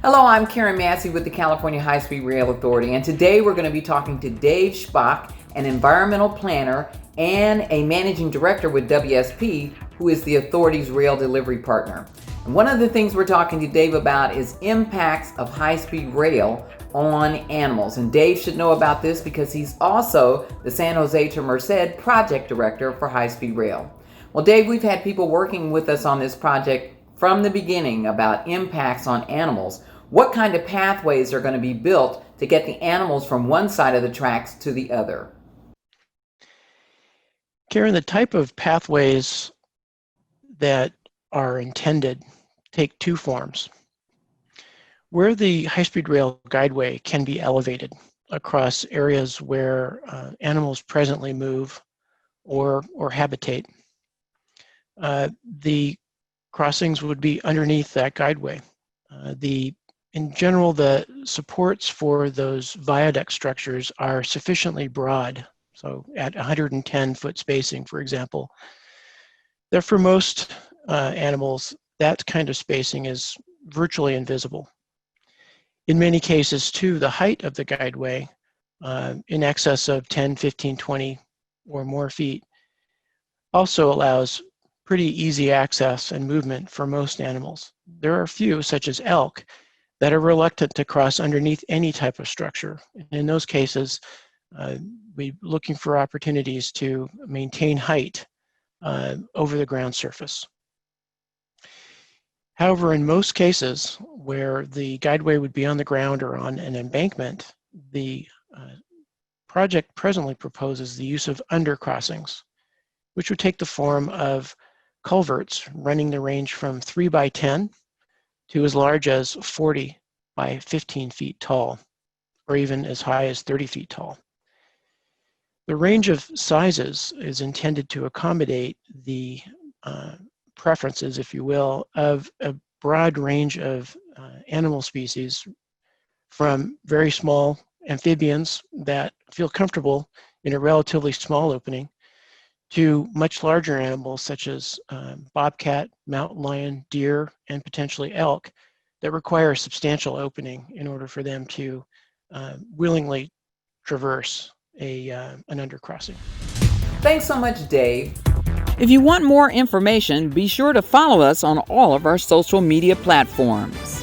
Hello, I'm Karren Massie with the California High-Speed Rail Authority, and today we're going to be talking to Dave Shpak, an environmental planner and a managing director with WSP, who is the authority's rail delivery partner. And one of the things we're talking to Dave about is impacts of high-speed rail on animals. And Dave should know about this because he's also the San Jose to Merced project director for high-speed rail. Well, Dave, we've had people working with us on this project from the beginning about impacts on animals. What kind of pathways are going to be built to get the animals from one side of the tracks to the other? Karren, the type of pathways that are intended take two forms. Where the high-speed rail guideway can be elevated across areas where animals presently move or habitate, the crossings would be underneath that guideway. In general, the supports for those viaduct structures are sufficiently broad, so at 110-foot spacing, for example, that for most animals, that kind of spacing is virtually invisible. In many cases, too, the height of the guideway, in excess of 10, 15, 20 or more feet, also allows pretty easy access and movement for most animals. There are a few, such as elk, that are reluctant to cross underneath any type of structure. In those cases, we're looking for opportunities to maintain height over the ground surface. However, in most cases where the guideway would be on the ground or on an embankment, the project presently proposes the use of undercrossings, which would take the form of culverts running the range from 3 by 10 to as large as 40 by 15 feet tall, or even as high as 30 feet tall. The range of sizes is intended to accommodate the preferences, if you will, of a broad range of animal species, from very small amphibians that feel comfortable in a relatively small opening to much larger animals such as bobcat, mountain lion, deer, and potentially elk that require a substantial opening in order for them to willingly traverse an undercrossing. Thanks so much, Dave. If you want more information, be sure to follow us on all of our social media platforms.